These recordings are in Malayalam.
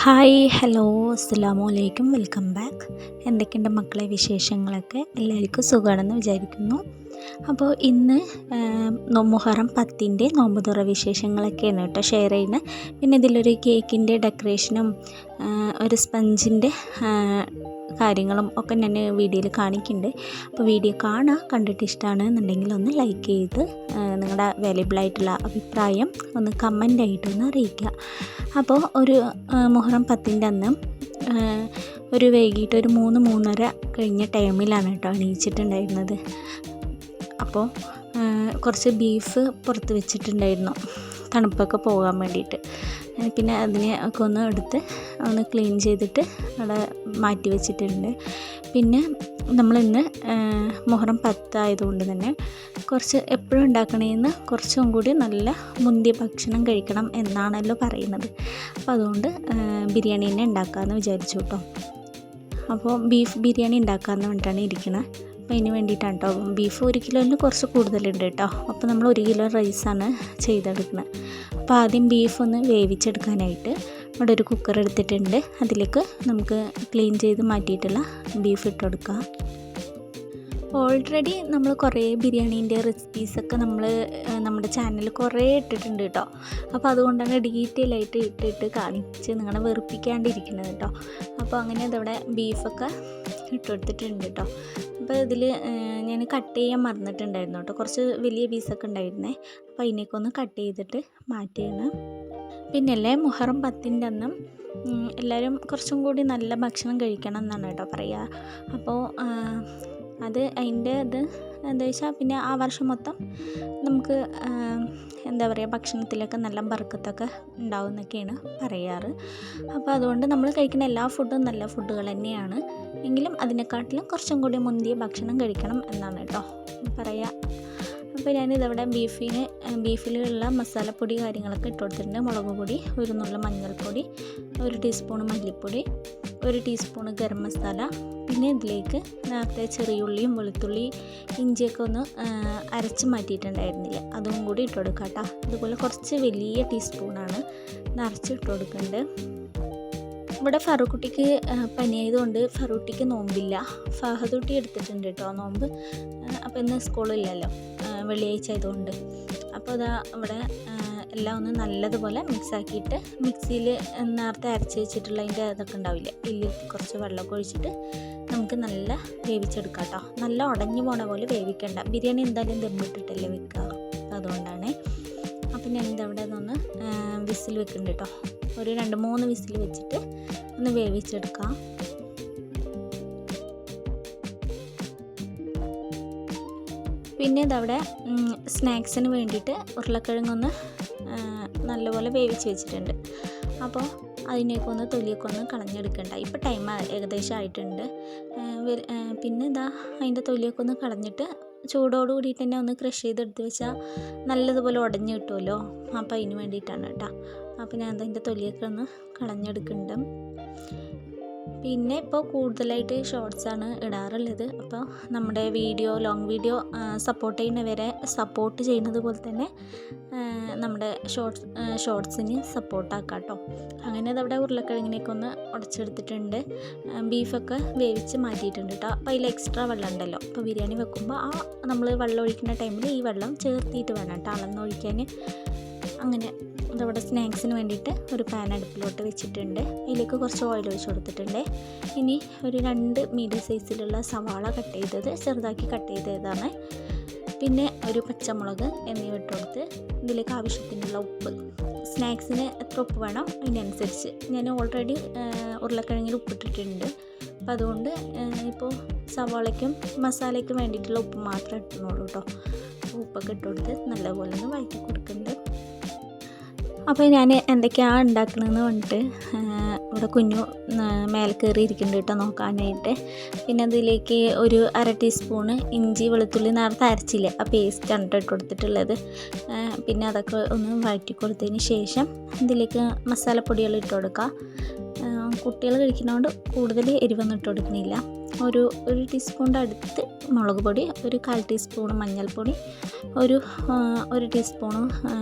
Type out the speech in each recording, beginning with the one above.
ഹായ് ഹലോ അസ്സലാമു അലൈക്കും വെൽക്കം ബാക്ക്. എന്തൊക്കെയുണ്ട് മക്കളെ വിശേഷങ്ങളൊക്കെ? എല്ലാവർക്കും സുഖമാണെന്ന് വിചാരിക്കുന്നു. അപ്പോൾ ഇന്ന് മുഹറം 10 നോമ്പ് തുറ വിശേഷങ്ങളൊക്കെയാണ് കേട്ടോ ഷെയർ ചെയ്യുന്നത്. പിന്നെ ഇതിലൊരു കേക്കിൻ്റെ ഡെക്കറേഷനും ഒരു സ്പഞ്ചിൻ്റെ കാര്യങ്ങളും ഒക്കെ ഞാൻ വീഡിയോയിൽ കാണിക്കുന്നുണ്ട്. അപ്പോൾ വീഡിയോ കണ്ടിട്ട് ഇഷ്ടമാണെന്നുണ്ടെങ്കിൽ ഒന്ന് ലൈക്ക് ചെയ്ത് നിങ്ങളുടെ വാല്യുബിൾ ആയിട്ടുള്ള അഭിപ്രായം ഒന്ന് കമൻ്റ് ആയിട്ടൊന്ന് അറിയിക്കുക. അപ്പോൾ ഒരു മുഹറം 10 അന്ന് ഒരു വൈകിട്ട് ഒരു 3-3:30 കഴിഞ്ഞ ടൈമിലാണ് കേട്ടോ എണീച്ചിട്ടുണ്ടായിരുന്നത്. അപ്പോൾ കുറച്ച് ബീഫ് പുറത്ത് വെച്ചിട്ടുണ്ടായിരുന്നു തണുപ്പൊക്കെ പോകാൻ വേണ്ടിയിട്ട്. പിന്നെ അതിനെ ഒക്കെ ഒന്ന് എടുത്ത് ഒന്ന് ക്ലീൻ ചെയ്തിട്ട് അവിടെ മാറ്റി വെച്ചിട്ടുണ്ട്. പിന്നെ നമ്മളിന്ന് മുഹറം 10 ആയതുകൊണ്ട് തന്നെ കുറച്ച് എപ്പോഴും ഉണ്ടാക്കണേന്ന് കുറച്ചും കൂടി നല്ല മുന്തിയ ഭക്ഷണം കഴിക്കണം എന്നാണല്ലോ പറയുന്നത്. അപ്പോൾ അതുകൊണ്ട് ബിരിയാണി തന്നെ ഉണ്ടാക്കാമെന്ന് വിചാരിച്ചു കേട്ടോ. അപ്പോൾ ബീഫ് ബിരിയാണി ഉണ്ടാക്കാമെന്ന് വേണ്ടിയിട്ടാണ് ഇരിക്കുന്നത്. അപ്പോൾ അതിന് വേണ്ടിയിട്ടാണ് കേട്ടോ. ബീഫ് 1 കിലോയിൽ കുറച്ച് കൂടുതലുണ്ട് കേട്ടോ. അപ്പോൾ നമ്മൾ 1 കിലോ റൈസാണ് ചെയ്തെടുക്കുന്നത്. അപ്പോൾ ആദ്യം ബീഫ് ഒന്ന് വേവിച്ചെടുക്കാനായിട്ട് ഇവിടെ ഒരു കുക്കർ എടുത്തിട്ടുണ്ട്. അതിലേക്ക് നമുക്ക് ക്ലീൻ ചെയ്ത് മാറ്റിയിട്ടുള്ള ബീഫ് ഇട്ട് കൊടുക്കാം. ഓൾറെഡി നമ്മൾ കുറേ ബിരിയാണീൻ്റെ റെസിപ്പീസൊക്കെ നമ്മുടെ ചാനലിൽ കുറേ ഇട്ടിട്ടുണ്ട് കേട്ടോ. അപ്പോൾ അതുകൊണ്ടാണ് ഡീറ്റെയിൽ ആയിട്ട് ഇട്ടിട്ട് കാണിച്ച് നിങ്ങളെ വെറുപ്പിക്കാണ്ടിരിക്കുന്നത് കേട്ടോ. അപ്പോൾ അങ്ങനെ അതവിടെ ബീഫൊക്കെ ഇട്ടെടുത്തിട്ടുണ്ട് കേട്ടോ. അപ്പോൾ ഇതിൽ ഞാൻ കട്ട് ചെയ്യാൻ മറന്നിട്ടുണ്ടായിരുന്നു കേട്ടോ. കുറച്ച് വലിയ പീസൊക്കെ ഉണ്ടായിരുന്നേ. അപ്പോൾ അതിനേക്ക് ഒന്ന് കട്ട് ചെയ്തിട്ട് മാറ്റിയാണ്. പിന്നല്ലേ മുഹറം 10 അന്നും എല്ലാവരും കുറച്ചും കൂടി നല്ല ഭക്ഷണം കഴിക്കണം എന്നാണ് കേട്ടോ പറയുക. അപ്പോൾ അതിൻ്റെ എന്താ വെച്ചാൽ പിന്നെ ആ വർഷം മൊത്തം നമുക്ക് എന്താ പറയുക ഭക്ഷണത്തിലൊക്കെ നല്ല ബർക്കത്തൊക്കെ ഉണ്ടാവും എന്നൊക്കെയാണ് പറയാറ്. അപ്പോൾ അതുകൊണ്ട് നമ്മൾ കഴിക്കുന്ന എല്ലാ ഫുഡും നല്ല ഫുഡുകൾ തന്നെയാണ്. എങ്കിലും അതിനെക്കാട്ടിലും കുറച്ചും കൂടി മുന്തിയ ഭക്ഷണം കഴിക്കണം എന്നാണ് കേട്ടോ പറയുക. അപ്പോൾ ഞാനിതവിടെ ബീഫിലുള്ള മസാലപ്പൊടി കാര്യങ്ങളൊക്കെ ഇട്ട് കൊടുത്തിട്ടുണ്ട്. മുളക് പൊടി, ഒരു നുള്ള മഞ്ഞൾപ്പൊടി, 1 ടീസ്പൂൺ മല്ലിപ്പൊടി, 1 ടീസ്പൂൺ ഗരം മസാല, പിന്നെ ഇതിലേക്ക് നേരത്തെ ചെറിയുള്ളിയും വെളുത്തുള്ളി ഇഞ്ചിയൊക്കെ ഒന്ന് അരച്ച് മാറ്റിയിട്ടുണ്ടായിരുന്നില്ല, അതും കൂടി ഇട്ട് കൊടുക്കാം കേട്ടോ. അതുപോലെ കുറച്ച് വലിയ ടീസ്പൂണാണ് നിറച്ച് ഇട്ട് കൊടുക്കുന്നുണ്ട്. ഇവിടെ ഫറൂക്കുട്ടിക്ക് പനിയായതുകൊണ്ട് ഫറൂട്ടിക്ക് നോമ്പില്ല. ഫഹദുട്ടി എടുത്തിട്ടുണ്ട് കേട്ടോ നോമ്പ്. അപ്പോൾ ഇന്ന് സ്കൂളില്ലല്ലോ, വെള്ളിയാഴ്ച ആയതുകൊണ്ട്. അപ്പോൾ അതാ ഇവിടെ എല്ലാം ഒന്ന് നല്ലതുപോലെ മിക്സാക്കിയിട്ട് മിക്സിയിൽ നേരത്തെ അരച്ച് വെച്ചിട്ടുള്ള അതിൻ്റെ ഇതൊക്കെ ഉണ്ടാവില്ലേ, ഇതിൽ കുറച്ച് വെള്ളമൊക്കെ ഒഴിച്ചിട്ട് നമുക്ക് നല്ല വേവിച്ചെടുക്കാം കേട്ടോ. നല്ല ഉടഞ്ഞു പോണ പോലെ വേവിക്കണ്ട. ബിരിയാണി എന്തായാലും ദമ്മിട്ടിട്ടല്ലേ വെക്കുക, അതുകൊണ്ടാണ്. അപ്പം ഞാൻ ഇതവിടെ നിന്ന് വിസിൽ വെക്കുന്നുണ്ട് കേട്ടോ. ഒരു 2-3 വിസിൽ വെച്ചിട്ട് ഒന്ന് വേവിച്ചെടുക്കാം. പിന്നെ ഇതവിടെ സ്നാക്സിന് വേണ്ടിയിട്ട് ഉരുളക്കിഴങ്ങൊന്ന് നല്ലപോലെ വേവിച്ച് വെച്ചിട്ടുണ്ട്. അപ്പോൾ അതിനേക്കൊന്ന് തൊലിയൊക്കെ ഒന്ന് കളഞ്ഞെടുക്കണ്ട. ഇപ്പോൾ ടൈം ഏകദേശം ആയിട്ടുണ്ട്. പിന്നെ അതിൻ്റെ തൊലിയൊക്കെ ഒന്ന് കളഞ്ഞിട്ട് ചൂടോട് കൂടിയിട്ട് തന്നെ ഒന്ന് ക്രഷ് ചെയ്തെടുത്ത് വെച്ചാൽ നല്ലതുപോലെ ഉടഞ്ഞ് കിട്ടുമല്ലോ. അപ്പോൾ അതിന് വേണ്ടിയിട്ടാണ് കേട്ടോ. അപ്പോൾ ഞാൻ അതിൻ്റെ തൊലിയൊക്കെ ഒന്ന് കളഞ്ഞെടുക്കുന്നുണ്ട്. പിന്നെ ഇപ്പോൾ കൂടുതലായിട്ട് ഷോർട്സാണ് ഇടാറുള്ളത്. അപ്പോൾ നമ്മുടെ ലോങ് വീഡിയോ സപ്പോർട്ട് ചെയ്യുന്നവരെ സപ്പോർട്ട് ചെയ്യുന്നത് പോലെ തന്നെ നമ്മുടെ ഷോർട്സിന് സപ്പോർട്ടാക്കാം കേട്ടോ. അങ്ങനെ അതവിടെ ഉരുളക്കിഴങ്ങിനൊക്കെ ഒന്ന് ഉടച്ചെടുത്തിട്ടുണ്ട്. ബീഫൊക്കെ വേവിച്ച് മാറ്റിയിട്ടുണ്ട് കേട്ടോ. അപ്പോൾ അതിൽ എക്സ്ട്രാ വെള്ളം ഉണ്ടല്ലോ, അപ്പോൾ ബിരിയാണി വെക്കുമ്പോൾ നമ്മൾ വെള്ളം ഒഴിക്കുന്ന ടൈമിൽ ഈ വെള്ളം ചേർത്തിയിട്ട് വേണം കേട്ടോ അളന്നൊഴിക്കാൻ. അങ്ങനെ അതവിടെ സ്നാക്സിന് വേണ്ടിയിട്ട് ഒരു പാൻ അടുപ്പിലോട്ട് വെച്ചിട്ടുണ്ട്. അതിലേക്ക് കുറച്ച് ഓയിൽ ഒഴിച്ച് കൊടുത്തിട്ടുണ്ട്. ഇനി ഒരു 2 മീഡിയം സൈസിലുള്ള സവാള ചെറുതാക്കി കട്ട് ചെയ്തതാണ്. പിന്നെ ഒരു പച്ചമുളക് എന്നിവ ഇട്ട് കൊടുത്ത് ഇതിലേക്ക് ആവശ്യത്തിനുള്ള ഉപ്പ്, സ്നാക്സിന് എത്ര ഉപ്പ് വേണം അതിനനുസരിച്ച്. ഞാൻ ഓൾറെഡി ഉരുളക്കിഴങ്ങിൽ ഉപ്പിട്ടിട്ടുണ്ട്. അപ്പോൾ അതുകൊണ്ട് ഇപ്പോൾ സവാളയ്ക്കും മസാലയ്ക്കും വേണ്ടിയിട്ടുള്ള ഉപ്പ് മാത്രമേ ഇട്ടുന്നുള്ളൂ കേട്ടോ. ഉപ്പൊക്കെ ഇട്ട് കൊടുത്ത് നല്ലപോലെ ഒന്ന് വഴറ്റി കൊടുക്കുന്നുണ്ട്. അപ്പോൾ ഞാൻ എന്തൊക്കെയാണ് ഉണ്ടാക്കണമെന്ന് പറഞ്ഞിട്ട് ഇവിടെ കുഞ്ഞു മേലെ കയറി ഇരിക്കുന്നുണ്ട് കേട്ടോ നോക്കാനായിട്ട്. പിന്നെ അതിലേക്ക് ഒരു 1/2 ടീസ്പൂണ് ഇഞ്ചി വെളുത്തുള്ളി നേരത്തെ അരച്ചില്ലേ, ആ പേസ്റ്റാണ് ഇട്ട് കൊടുത്തിട്ടുള്ളത്. പിന്നെ അതൊക്കെ ഒന്ന് വഴറ്റി കൊടുത്തതിന് ശേഷം ഇതിലേക്ക് മസാലപ്പൊടികൾ ഇട്ട് കൊടുക്കുക. കുട്ടികൾ കഴിക്കുന്നതുകൊണ്ട് കൂടുതൽ എരിവൊന്നും ഇട്ട് കൊടുക്കുന്നില്ല. ഒരു ടീസ്പൂണിൻ്റെ അടുത്ത് മുളക് പൊടി, ഒരു 1/4 ടീസ്പൂൺ മഞ്ഞൾപ്പൊടി, ഒരു ടീസ്പൂൺ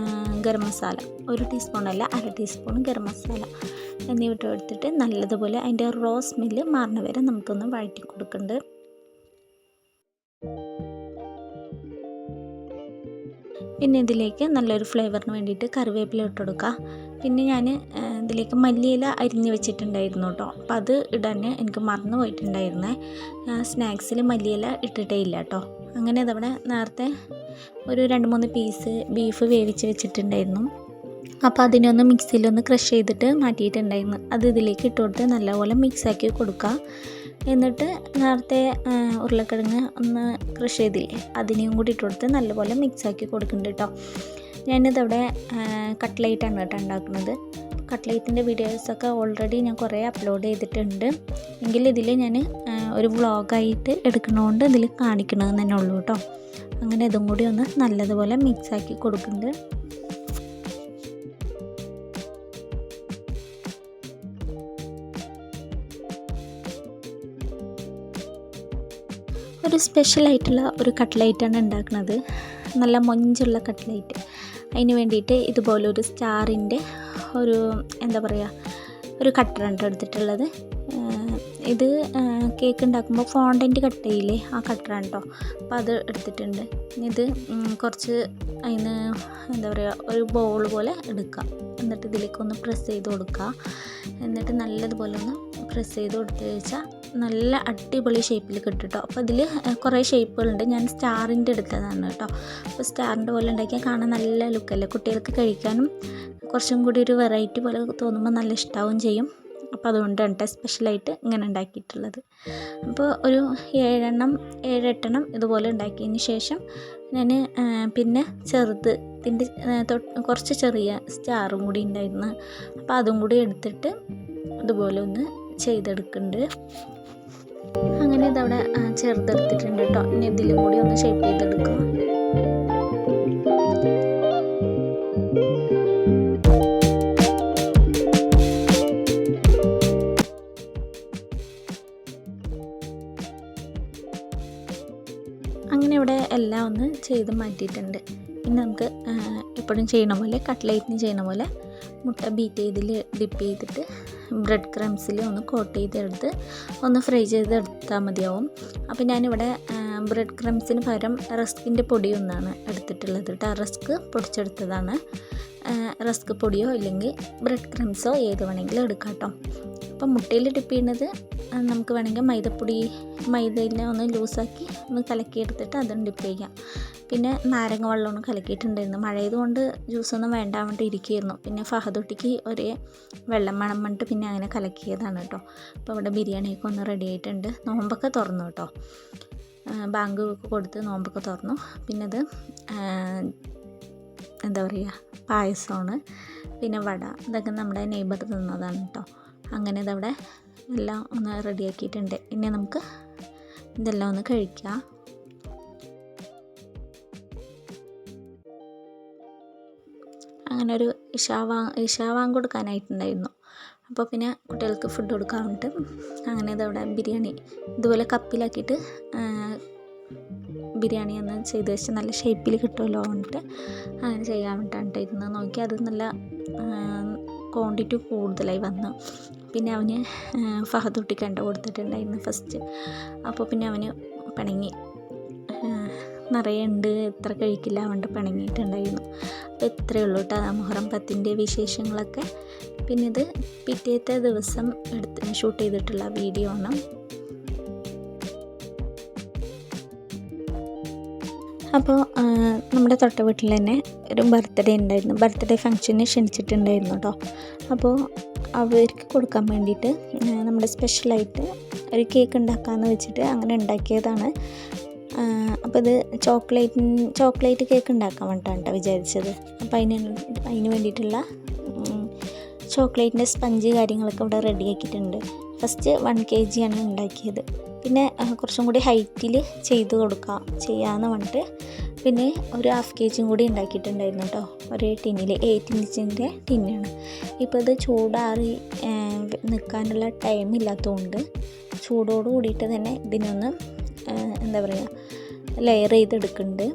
ഗരം മസാല, 1 ടീസ്പൂണല്ല 1/2 ടീസ്പൂൺ ഗരം മസാല എന്നിവ ഇട്ട് കൊടുത്തിട്ട് നല്ലതുപോലെ അതിൻ്റെ റോ സ്മെല്ല് മാറുന്ന വരെ നമുക്കൊന്ന് വഴറ്റി കൊടുക്കുന്നുണ്ട്. പിന്നെ ഇതിലേക്ക് നല്ലൊരു ഫ്ലേവറിന് വേണ്ടിയിട്ട് കറിവേപ്പില ഇട്ട് കൊടുക്കുക. പിന്നെ ഞാൻ ഇതിലേക്ക് മല്ലിയില അരിഞ്ഞ് വെച്ചിട്ടുണ്ടായിരുന്നു കേട്ടോ. അപ്പോൾ അത് ഇടാൻ എനിക്ക് മറന്നു പോയിട്ടുണ്ടായിരുന്നേ. സ്നാക്സിൽ മല്ലിയില ഇട്ടിട്ടേ ഇല്ല കേട്ടോ. അങ്ങനെ അതവിടെ നേരത്തെ ഒരു 2-3 പീസ് ബീഫ് വേവിച്ച് വെച്ചിട്ടുണ്ടായിരുന്നു. അപ്പോൾ അതിനൊന്ന് മിക്സിയിലൊന്ന് ക്രഷ് ചെയ്തിട്ട് മാറ്റിയിട്ടുണ്ടായിരുന്നു. അത് ഇതിലേക്ക് ഇട്ട് കൊടുത്ത് നല്ലപോലെ മിക്സാക്കി കൊടുക്കുക. എന്നിട്ട് നേരത്തെ ഉരുളക്കിഴങ്ങ് ഒന്ന് ക്രഷ് ചെയ്തില്ലേ, അതിനെയും കൂടി ഇട്ട് കൊടുത്ത് നല്ലപോലെ മിക്സാക്കി കൊടുക്കുന്നുണ്ട് കേട്ടോ. ഞാനിതവിടെ കട്ട്ലേറ്റാണ് കേട്ടോ ഉണ്ടാക്കുന്നത്. കട്ട്ലേറ്റിൻ്റെ വീഡിയോസൊക്കെ ഓൾറെഡി ഞാൻ കുറേ അപ്ലോഡ് ചെയ്തിട്ടുണ്ട്. എങ്കിലും ഇതിൽ ഞാൻ ഒരു വ്ളോഗായിട്ട് എടുക്കണതുകൊണ്ട് ഇതിൽ കാണിക്കണമെന്ന് തന്നെ ഉള്ളൂ കേട്ടോ. അങ്ങനെ ഇതും കൂടി ഒന്ന് നല്ലതുപോലെ മിക്സാക്കി കൊടുക്കുന്നുണ്ട്. ഒരു സ്പെഷ്യലായിട്ടുള്ള ഒരു കട്ട്ലേറ്റാണ് ഉണ്ടാക്കുന്നത്. നല്ല മൊഞ്ചുള്ള കട്ട്ലേറ്റ്. അതിന് വേണ്ടിയിട്ട് ഇതുപോലൊരു സ്റ്റാറിൻ്റെ ഒരു എന്താ പറയുക ഒരു കട്ടറാണ് എടുത്തിട്ടുള്ളത്. ഇത് കേക്ക് ഉണ്ടാക്കുമ്പോൾ ഫോണ്ടൻറ്റ് കട്ട് ചെയ്യില്ലേ, ആ കട്ടറാണ് കേട്ടോ. അപ്പോൾ അത് എടുത്തിട്ടുണ്ട്. ഇത് കുറച്ച് അതിന് എന്താ പറയുക ഒരു ബോൾ പോലെ എടുക്കുക. എന്നിട്ട് ഇതിലേക്കൊന്ന് പ്രസ് ചെയ്ത് കൊടുക്കുക. എന്നിട്ട് നല്ലതുപോലെ ഒന്ന് പ്രസ് ചെയ്ത് കൊടുത്തു വെച്ചാൽ നല്ല അടിപൊളി ഷേപ്പിൽ കിട്ടും കേട്ടോ. അപ്പോൾ ഇതിൽ കുറേ ഷേപ്പുകളുണ്ട്. ഞാൻ സ്റ്റാറിൻ്റെ എടുത്തതാണ് കേട്ടോ. അപ്പോൾ സ്റ്റാറിൻ്റെ പോലെ ഉണ്ടാക്കിയാൽ കാണാൻ നല്ല ലുക്കല്ലേ, കുട്ടികൾക്ക് കഴിക്കാനും കുറച്ചും കൂടി ഒരു വെറൈറ്റി പോലെ തോന്നുമ്പോൾ നല്ല ഇഷ്ടാവും ചെയ്യും. അപ്പോൾ അതുകൊണ്ടാണ് കേട്ടോ സ്പെഷ്യലായിട്ട് ഇങ്ങനെ ഉണ്ടാക്കിയിട്ടുള്ളത്. അപ്പോൾ ഒരു 7-8 ഇതുപോലെ ഉണ്ടാക്കിയതിന് ശേഷം ഞാൻ പിന്നെ ചെറുത് ഇതിൻ്റെ കുറച്ച് ചെറിയ സ്റ്റാറും കൂടി ഉണ്ടായിരുന്നു. അപ്പോൾ അതും കൂടി എടുത്തിട്ട് ഇതുപോലെ ഒന്ന് ചെയ്തെടുക്കുന്നുണ്ട്. അങ്ങനെ ഇതവിടെ ചെറുതെടുത്തിട്ടുണ്ട് കേട്ടോ. ഇനി ഇതിലും കൂടി ഒന്ന് ഷേപ്പ് ചെയ്തെടുക്കുക. അങ്ങനെ ഇവിടെ എല്ലാം ഒന്ന് ചെയ്ത് മാറ്റിയിട്ടുണ്ട്. ഇനി നമുക്ക് എപ്പോഴും ചെയ്യണ പോലെ കട്ട്ലേറ്റിന് ചെയ്യണ പോലെ മുട്ട ബീറ്റ് ചെയ്തിൽ ഡിപ്പ് ചെയ്തിട്ട് ബ്രെഡ് ക്രംസിൽ ഒന്ന് കോട്ട് ചെയ്തെടുത്ത് ഒന്ന് ഫ്രൈ ചെയ്തെടുത്താൽ മതിയാവും. അപ്പോൾ ഞാനിവിടെ ബ്രെഡ് ക്രംസിന് പകരം റസ്കിൻ്റെ പൊടിയൊന്നാണ് എടുത്തിട്ടുള്ളത് കേട്ടോ. റസ്ക് പൊടിച്ചെടുത്തതാണ്. റസ്ക് പൊടിയോ ഇല്ലെങ്കിൽ ബ്രെഡ് ക്രംസോ ഏത് വേണമെങ്കിലും എടുക്കാം കേട്ടോ. അപ്പം മുട്ടയിൽ ഡിപ്പ് ചെയ്യുന്നത് നമുക്ക് വേണമെങ്കിൽ മൈദയിൽ ഒന്ന് ലൂസാക്കി ഒന്ന് കലക്കിയെടുത്തിട്ട് അതും ഡിപ്പ് ചെയ്യാം. പിന്നെ നാരങ്ങ വെള്ളമൊന്നും കലക്കിയിട്ടുണ്ടായിരുന്നു. മഴയതുകൊണ്ട് ജ്യൂസൊന്നും വേണ്ടാൻ വേണ്ടി ഇരിക്കുകയായിരുന്നു. പിന്നെ ഫഹദുട്ടിക്ക് ഒരേ വെള്ളം വേണം പറഞ്ഞിട്ട് പിന്നെ അങ്ങനെ കലക്കിയതാണ് കേട്ടോ. അപ്പോൾ ഇവിടെ ബിരിയാണിയൊക്കെ ഒന്ന് റെഡി ആയിട്ടുണ്ട്. നോമ്പൊക്കെ തുറന്നു കേട്ടോ. ബാങ്ക് കൊടുത്ത് നോമ്പൊക്കെ തുറന്നു. പിന്നെ അത് എന്താ പറയുക പായസമാണ്. പിന്നെ വട, ഇതൊക്കെ നമ്മുടെ നെയ്ബർ തന്നതാണ് കേട്ടോ. അങ്ങനെ ഇതവിടെ എല്ലാം ഒന്ന് റെഡിയാക്കിയിട്ടുണ്ട്. ഇനി നമുക്ക് ഇതെല്ലാം ഒന്ന് കഴിക്കാം. അങ്ങനെ ഒരു ഇഷാവാങ് കൊടുക്കാനായിട്ടുണ്ടായിരുന്നു. അപ്പോൾ പിന്നെ കുട്ടികൾക്ക് ഫുഡ് കൊടുക്കാൻ വേണ്ടിയിട്ട് അങ്ങനെ ഇതവിടെ ബിരിയാണി ഇതുപോലെ കപ്പിലാക്കിയിട്ട് ബിരിയാണി ഒന്ന് ചെയ്ത് വെച്ച് നല്ല ഷേപ്പിൽ കിട്ടുമല്ലോ എന്നിട്ട് അങ്ങനെ ചെയ്യാൻ വേണ്ടിയിട്ടാണ് ഇരുന്ന് നോക്കി. അത് നല്ല ക്വാണ്ടിറ്റി കൂടുതലായി വന്നു. പിന്നെ അവന് ഫഹദുട്ടിക്ക് കണ്ട കൊടുത്തിട്ടുണ്ടായിരുന്നു ഫസ്റ്റ്. അപ്പോൾ പിന്നെ അവന് പിണങ്ങി, നിറയെ ഉണ്ട് ഇത്ര കഴിക്കില്ല കൊണ്ട് പിണങ്ങിയിട്ടുണ്ടായിരുന്നു. അപ്പോൾ ഇത്രയേ ഉള്ളൂ കേട്ടോ മുഹറം 10ൻ്റെ വിശേഷങ്ങളൊക്കെ. പിന്നെ ഇത് പിറ്റേത്തെ ദിവസം ഷൂട്ട് ചെയ്തിട്ടുള്ള വീഡിയോ ആണ്. അപ്പോൾ നമ്മുടെ തൊട്ട വീട്ടിൽ തന്നെ ഒരു ബർത്ത്ഡേ ഉണ്ടായിരുന്നു. ബർത്ത്ഡേ ഫംഗ്ഷന് ക്ഷണിച്ചിട്ടുണ്ടായിരുന്നു കേട്ടോ. അപ്പോൾ അവർക്ക് കൊടുക്കാൻ വേണ്ടിയിട്ട് നമ്മുടെ സ്പെഷ്യലായിട്ട് ഒരു കേക്ക് ഉണ്ടാക്കാമെന്ന് വെച്ചിട്ട് അങ്ങനെ ഉണ്ടാക്കിയതാണ്. അപ്പോൾ ഇത് ചോക്ലേറ്റ് കേക്ക് ഉണ്ടാക്കാൻ വേണ്ടിയിട്ടാണ് കേട്ടോ വിചാരിച്ചത്. അപ്പോൾ അതിന് വേണ്ടിയിട്ടുള്ള ചോക്ലേറ്റിൻ്റെ സ്പഞ്ച് കാര്യങ്ങളൊക്കെ ഇവിടെ റെഡിയാക്കിയിട്ടുണ്ട്. ഫസ്റ്റ് 1 kg ആണ് ഉണ്ടാക്കിയത്. പിന്നെ കുറച്ചും കൂടി ഹൈറ്റിൽ ചെയ്യാമെന്ന് പറഞ്ഞിട്ട് പിന്നെ ഒരു 1/2 kg കൂടി ഉണ്ടാക്കിയിട്ടുണ്ടായിരുന്നു കേട്ടോ. ഒരു ടിന്നിൽ 8 ഇഞ്ചിൻ്റെ ടിന്നാണ്. ഇപ്പോൾ ഇത് ചൂടാറി നിൽക്കാനുള്ള ടൈം ഇല്ലാത്തതുകൊണ്ട് ചൂടോട് കൂടിയിട്ട് തന്നെ ഇതിനൊന്ന് എന്താ പറയുക ലെയർ ചെയ്തെടുക്കുന്നുണ്ട്.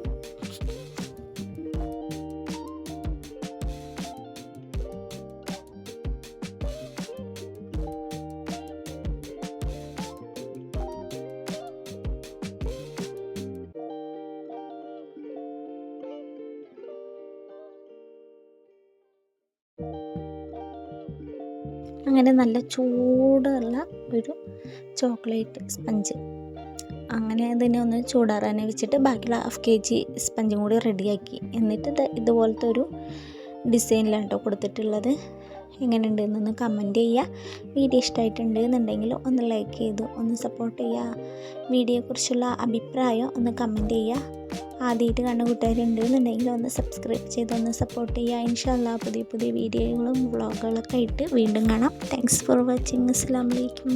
അങ്ങനെ നല്ല ചൂടുള്ള ഒരു ചോക്ലേറ്റ് സ്പഞ്ച്, അങ്ങനെ അതിനെ ഒന്ന് ചൂടാറാൻ വെച്ചിട്ട് ബാക്കിയുള്ള 1/2 kg സ്പഞ്ചും കൂടി റെഡിയാക്കി. എന്നിട്ട് ഇതുപോലത്തെ ഒരു ഡിസൈനിലാണ് കേട്ടോ കൊടുത്തിട്ടുള്ളത്. എങ്ങനെയുണ്ടെന്നൊന്ന് കമൻറ്റ് ചെയ്യുക. വീഡിയോ ഇഷ്ടമായിട്ടുണ്ട് എന്നുണ്ടെങ്കിൽ ഒന്ന് ലൈക്ക് ചെയ്ത് ഒന്ന് സപ്പോർട്ട് ചെയ്യുക. വീഡിയോയെക്കുറിച്ചുള്ള അഭിപ്രായം ഒന്ന് കമൻറ്റ് ചെയ്യുക. ആദ്യമായിട്ട് കാണുന്ന കൂട്ടുകാരുണ്ട് എന്നുണ്ടെങ്കിൽ ഒന്ന് സബ്സ്ക്രൈബ് ചെയ്ത് ഒന്ന് സപ്പോർട്ട് ചെയ്യുക. ഇൻഷാ അല്ലാഹ് പുതിയ പുതിയ വീഡിയോകളും വ്ളോഗുകളൊക്കെ ആയിട്ട് വീണ്ടും കാണാം. Thanks for watching. അസ്സലാമു അലൈക്കും.